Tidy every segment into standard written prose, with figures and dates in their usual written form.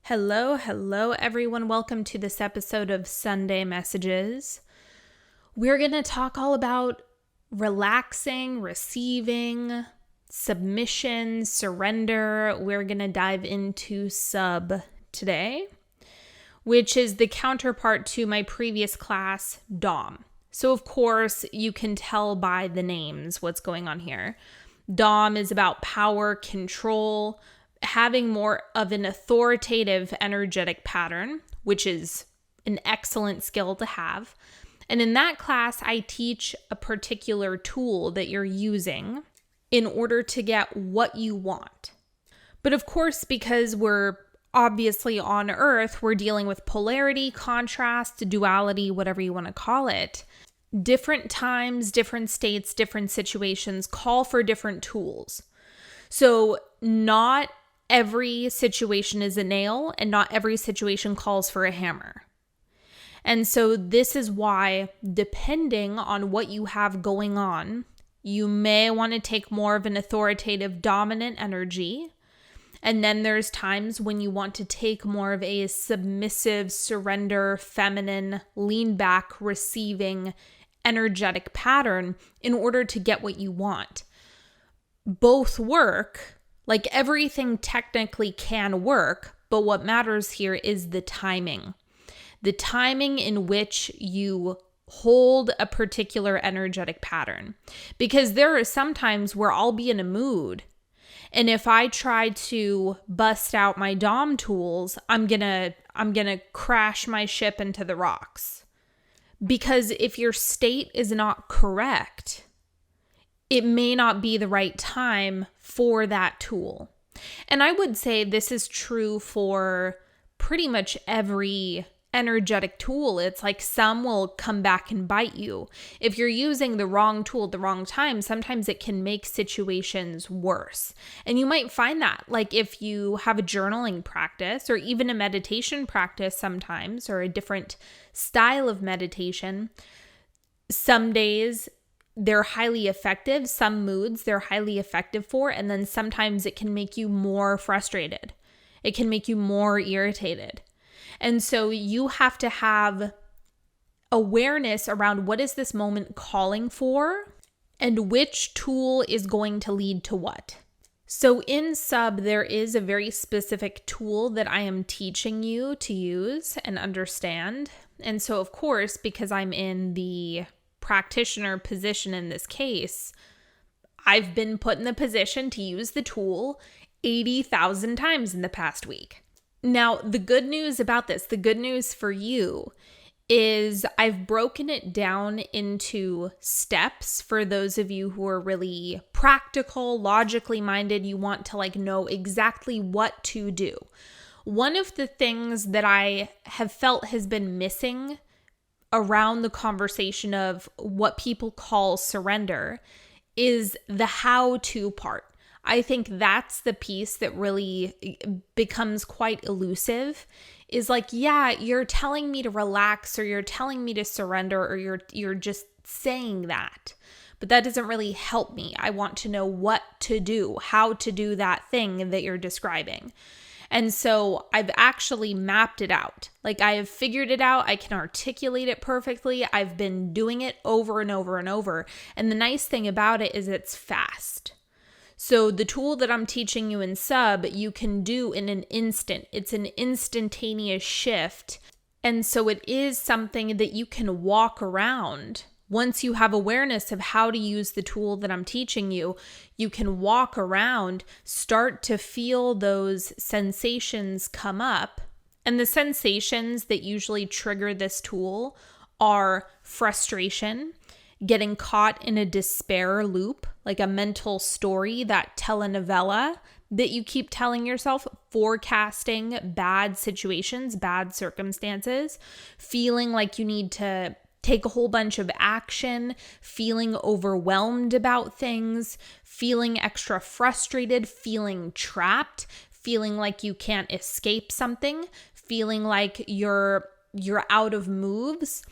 Hello, everyone. Welcome to this episode of Sunday Messages. We're going to talk all about relaxing, receiving, submission, surrender. We're going to dive into sub today, which is the counterpart to my previous class, Dom. So, of course, you can tell by the names what's going on here. Dom is about power, control, having more of an authoritative energetic pattern, which is an excellent skill to have. And in that class, I teach a particular tool that you're using in order to get what you want. But of course, because we're obviously on Earth, we're dealing with polarity, contrast, duality, whatever you want to call it. Different times, different states, different situations call for different tools. So not every situation is a nail, and not every situation calls for a hammer. And so this is why, depending on what you have going on, you may want to take more of an authoritative, dominant energy. And then there's times when you want to take more of a submissive, surrender, feminine, lean back, receiving, energetic pattern in order to get what you want. Both work. Like everything technically can work, but what matters here is the timing. The timing in which you hold a particular energetic pattern. Because there are some times where I'll be in a mood, and if I try to bust out my Dom tools, I'm gonna crash my ship into the rocks. Because if your state is not correct, it may not be the right time for that tool. And I would say this is true for pretty much every energetic tool. It's like some will come back and bite you. If you're using the wrong tool at the wrong time, sometimes it can make situations worse. And you might find that, like if you have a journaling practice or even a meditation practice sometimes, or a different style of meditation, some days they're highly effective, some moods they're highly effective for, and then sometimes it can make you more frustrated. It can make you more irritated. And so you have to have awareness around what is this moment calling for and which tool is going to lead to what. So in sub, there is a very specific tool that I am teaching you to use and understand. And so of course, because I'm in the practitioner position in this case, I've been put in the position to use the tool 80,000 times in the past week. Now, the good news about this, the good news for you is I've broken it down into steps for those of you who are really practical, logically minded. You want to know exactly what to do. One of the things that I have felt has been missing around the conversation of what people call surrender is the how-to part. I think that's the piece that really becomes quite elusive, is yeah, you're telling me to relax, or you're telling me to surrender, or you're just saying that. But that doesn't really help me. I want to know what to do, how to do that thing that you're describing. And so I've actually mapped it out. I have figured it out. I can articulate it perfectly. I've been doing it over and over and over. And the nice thing about it is it's fast. So the tool that I'm teaching you in sub, you can do in an instant. It's an instantaneous shift. And so it is something that you can walk around. Once you have awareness of how to use the tool that I'm teaching you, you can walk around, start to feel those sensations come up. And the sensations that usually trigger this tool are frustration, getting caught in a despair loop, like a mental story, that telenovela that you keep telling yourself, forecasting bad situations, bad circumstances, feeling like you need to take a whole bunch of action, feeling overwhelmed about things, feeling extra frustrated, feeling trapped, feeling like you can't escape something, feeling like you're out of moves.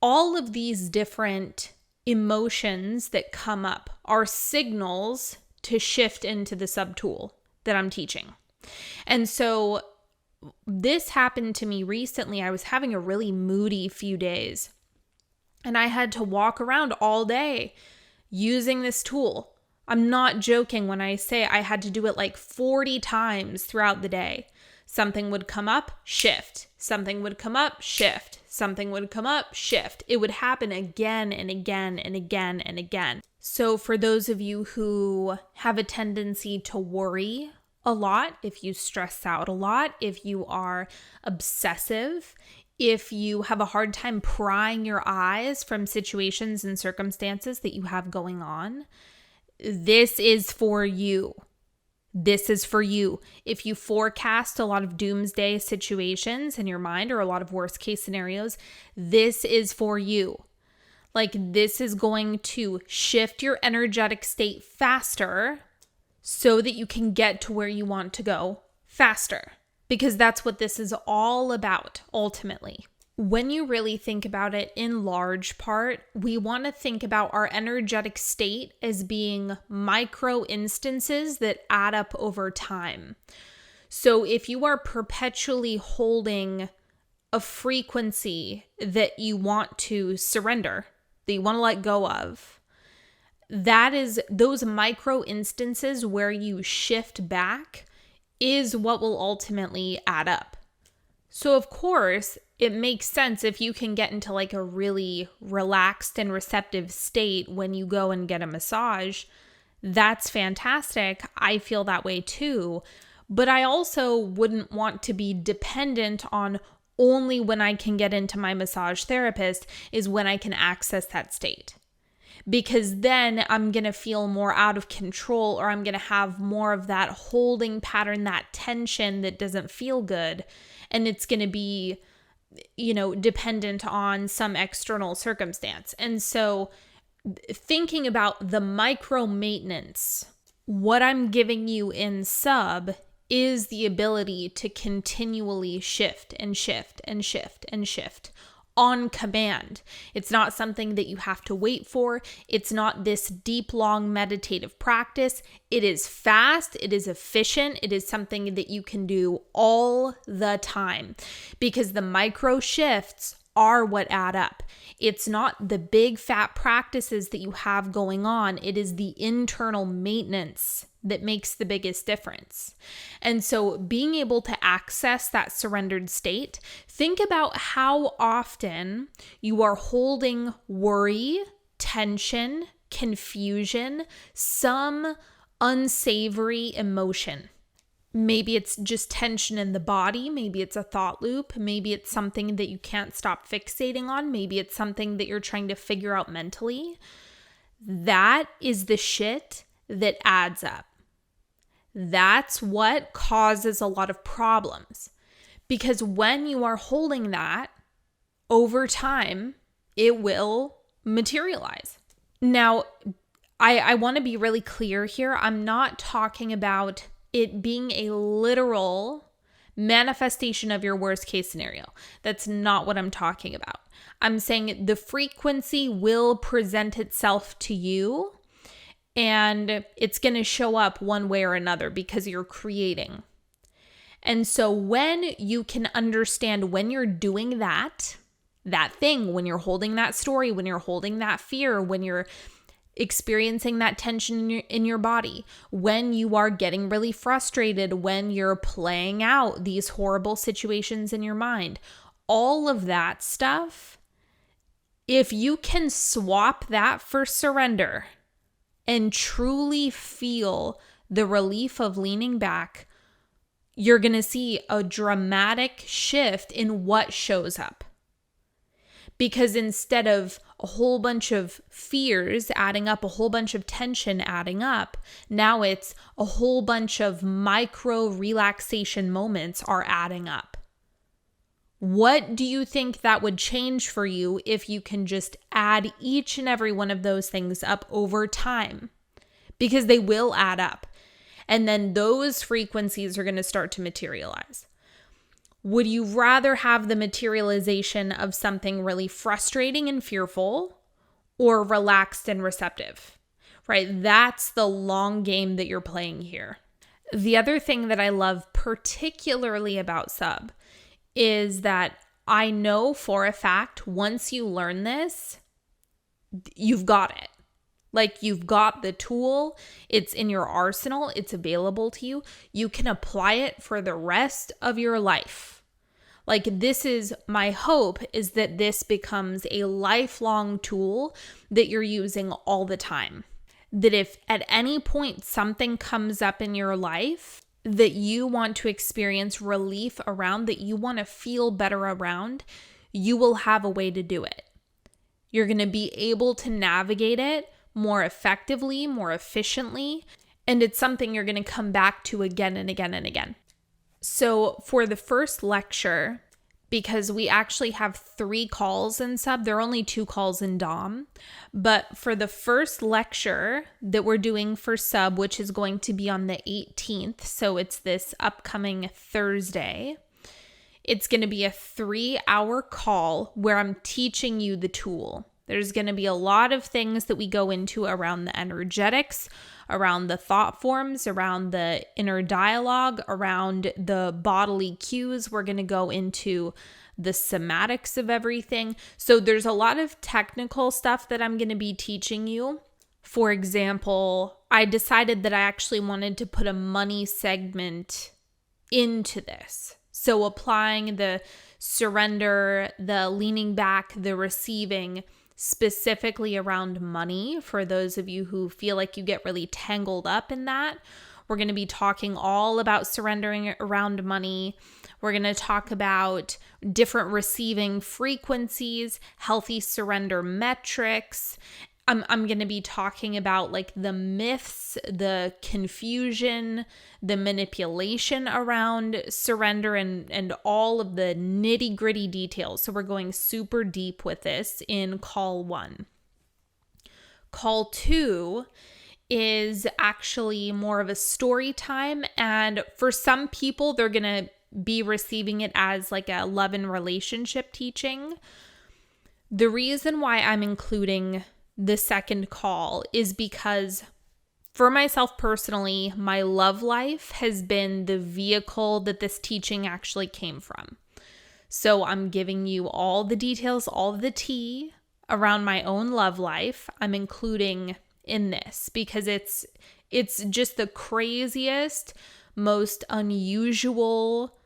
All of these different emotions that come up are signals to shift into the subtool that I'm teaching. And so This happened to me recently. I was having a really moody few days, and I had to walk around all day using this tool. I'm not joking when I say I had to do it like 40 times throughout the day. Something would come up, shift. Something would come up, shift. Something would come up, shift. It would happen again and again and again and again. So for those of you who have a tendency to worry a lot, if you stress out a lot, if you are obsessive, if you have a hard time prying your eyes from situations and circumstances that you have going on, this is for you. This is for you. If you forecast a lot of doomsday situations in your mind or a lot of worst case scenarios, this is for you. Like, this is going to shift your energetic state faster so that you can get to where you want to go faster. Because that's what this is all about, ultimately. When you really think about it, in large part, we want to think about our energetic state as being micro instances that add up over time. So if you are perpetually holding a frequency that you want to surrender, that you want to let go of, that is those micro instances where you shift back is what will ultimately add up. So of course, it makes sense if you can get into like a really relaxed and receptive state when you go and get a massage. That's fantastic. I feel that way too. But I also wouldn't want to be dependent on only when I can get into my massage therapist is when I can access that state. Because then I'm going to feel more out of control, or I'm going to have more of that holding pattern, that tension that doesn't feel good. And it's going to be, dependent on some external circumstance. And so thinking about the micro maintenance, what I'm giving you in sub is the ability to continually shift and shift and shift and shift on command. It's not something that you have to wait for. It's not this deep, long meditative practice. It is fast. It is efficient. It is something that you can do all the time because the micro shifts are what add up. It's not the big fat practices that you have going on. It is the internal maintenance that makes the biggest difference. And so being able to access that surrendered state, think about how often you are holding worry, tension, confusion, some unsavory emotion. Maybe it's just tension in the body. Maybe it's a thought loop. Maybe it's something that you can't stop fixating on. Maybe it's something that you're trying to figure out mentally. That is the shit that adds up. That's what causes a lot of problems. Because when you are holding that, over time, it will materialize. Now, I want to be really clear here. I'm not talking about it being a literal manifestation of your worst case scenario. That's not what I'm talking about. I'm saying the frequency will present itself to you and it's going to show up one way or another because you're creating. And so when you can understand when you're doing that thing, when you're holding that story, when you're holding that fear, when you're experiencing that tension in your body, when you are getting really frustrated, when you're playing out these horrible situations in your mind, all of that stuff, if you can swap that for surrender and truly feel the relief of leaning back, you're going to see a dramatic shift in what shows up. Because instead of a whole bunch of fears adding up, a whole bunch of tension adding up, now it's a whole bunch of micro relaxation moments are adding up. What do you think that would change for you if you can just add each and every one of those things up over time? Because they will add up. And then those frequencies are going to start to materialize. Would you rather have the materialization of something really frustrating and fearful or relaxed and receptive, right? That's the long game that you're playing here. The other thing that I love particularly about sub is that I know for a fact once you learn this, you've got it. Like, you've got the tool, it's in your arsenal, it's available to you. You can apply it for the rest of your life. Like, this is my hope, is that this becomes a lifelong tool that you're using all the time. That if at any point something comes up in your life that you want to experience relief around, that you want to feel better around, you will have a way to do it. You're going to be able to navigate it more effectively, more efficiently, and it's something you're going to come back to again and again and again. So for the first lecture, because we actually have 3 calls in sub, there are only 2 calls in dom, but for the first lecture that we're doing for sub, which is going to be on the 18th, so it's this upcoming Thursday, it's going to be a 3-hour call where I'm teaching you the tool. There's going to be a lot of things that we go into around the energetics, around the thought forms, around the inner dialogue, around the bodily cues. We're going to go into the somatics of everything. So there's a lot of technical stuff that I'm going to be teaching you. For example, I decided that I actually wanted to put a money segment into this. So applying the surrender, the leaning back, the receiving, specifically around money, for those of you who feel like you get really tangled up in that. We're going to be talking all about surrendering around money. We're going to talk about different receiving frequencies, healthy surrender metrics. I'm going to be talking about like the myths, the confusion, the manipulation around surrender, and all of the nitty gritty details. So we're going super deep with this in call 1. Call 2 is actually more of a story time. And for some people, they're going to be receiving it as like a love and relationship teaching. The reason why I'm including the second call is because for myself personally, my love life has been the vehicle that this teaching actually came from. So I'm giving you all the details, all the tea around my own love life. I'm including in this because it's just the craziest, most unusual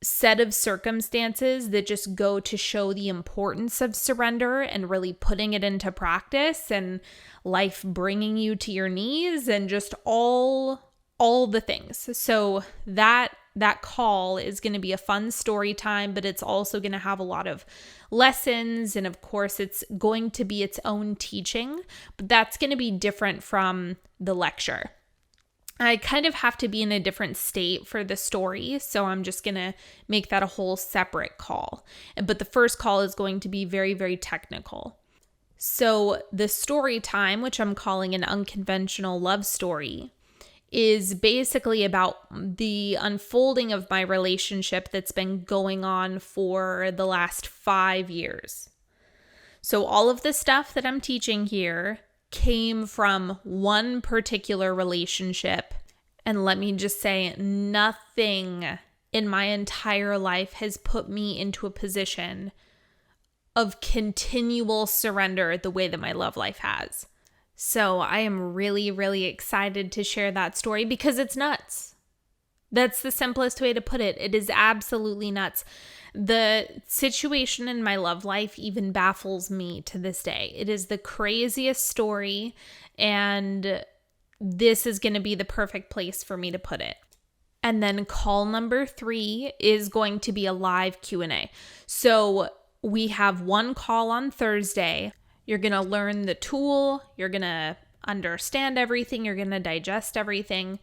set of circumstances that just go to show the importance of surrender and really putting it into practice, and life bringing you to your knees, and just all the things. So that call is going to be a fun story time, but it's also going to have a lot of lessons, and of course it's going to be its own teaching, but that's going to be different from the lecture. I kind of have to be in a different state for the story, so I'm just going to make that a whole separate call. But the first call is going to be very, very technical. So the story time, which I'm calling an unconventional love story, is basically about the unfolding of my relationship that's been going on for the last 5 years. So all of the stuff that I'm teaching here came from one particular relationship. And let me just say, nothing in my entire life has put me into a position of continual surrender the way that my love life has. So I am really, really excited to share that story because it's nuts. That's the simplest way to put it. It is absolutely nuts. The situation in my love life even baffles me to this day. It is the craziest story, and this is going to be the perfect place for me to put it. And then call number 3 is going to be a live Q&A. So we have one call on Thursday. You're going to learn the tool. You're going to understand everything. You're going to digest everything.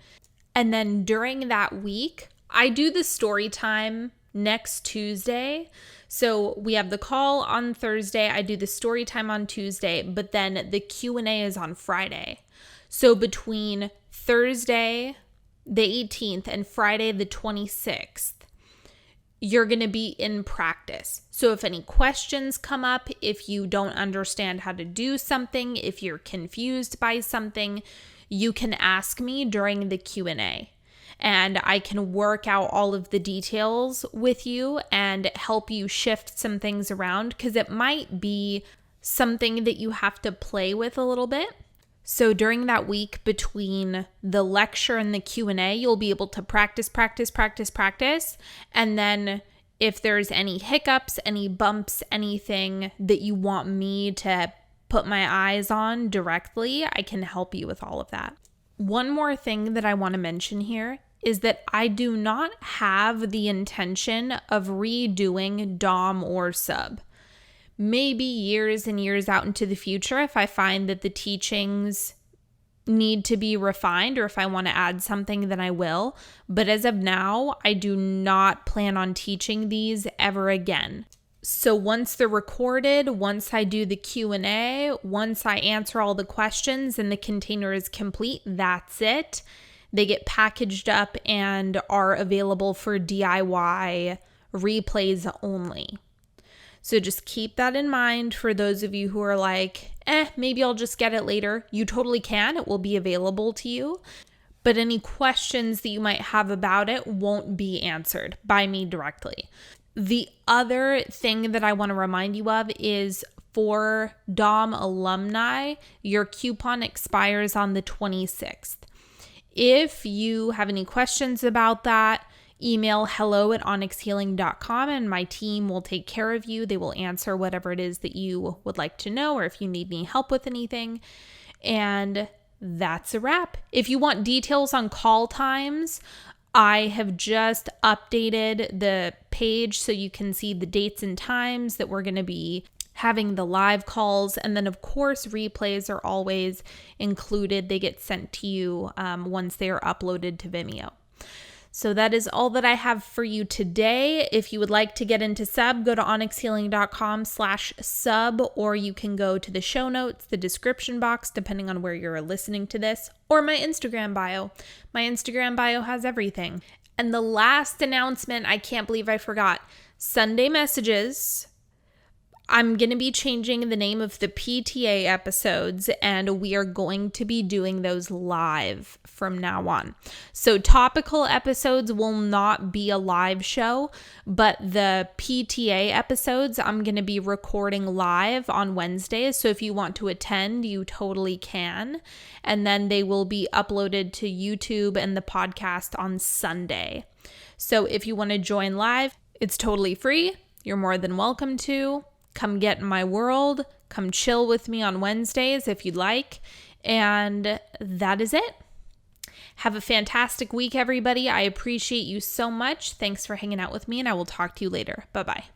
And then during that week, I do the story time next Tuesday. So we have the call on Thursday. I do the story time on Tuesday, but then the Q&A is on Friday. So between Thursday, the 18th, and Friday, the 26th, you're going to be in practice. So if any questions come up, if you don't understand how to do something, if you're confused by something, you can ask me during the Q&A. and I can work out all of the details with you and help you shift some things around, because it might be something that you have to play with a little bit. So during that week between the lecture and the Q&A, you'll be able to practice. And then if there's any hiccups, any bumps, anything that you want me to put my eyes on directly, I can help you with all of that. One more thing that I want to mention here is that I do not have the intention of redoing Dom or Sub. Maybe years and years out into the future, if I find that the teachings need to be refined, or if I want to add something, then I will. But as of now, I do not plan on teaching these ever again. So once they're recorded, once I do the Q&A, once I answer all the questions and the container is complete, that's it. They get packaged up and are available for DIY replays only. So just keep that in mind for those of you who are like, maybe I'll just get it later. You totally can. It will be available to you. But any questions that you might have about it won't be answered by me directly. The other thing that I want to remind you of is for Dom alumni, your coupon expires on the 26th. If you have any questions about that, email hello@onyxhealing.com and my team will take care of you. They will answer whatever it is that you would like to know, or if you need any help with anything. And that's a wrap. If you want details on call times, I have just updated the page so you can see the dates and times that we're going to be having the live calls. And then, of course, replays are always included. They get sent to you once they are uploaded to Vimeo. So that is all that I have for you today. If you would like to get into sub, go to onyxhealing.com/sub, or you can go to the show notes, the description box, depending on where you're listening to this, or my Instagram bio. My Instagram bio has everything. And the last announcement, I can't believe I forgot. Sunday messages. I'm going to be changing the name of the PTA episodes, and we are going to be doing those live from now on. So topical episodes will not be a live show, but the PTA episodes I'm going to be recording live on Wednesdays. So if you want to attend, you totally can. And then they will be uploaded to YouTube and the podcast on Sunday. So if you want to join live, it's totally free. You're more than welcome to. Come get in my world. Come chill with me on Wednesdays if you'd like. And that is it. Have a fantastic week, everybody. I appreciate you so much. Thanks for hanging out with me, and I will talk to you later. Bye-bye.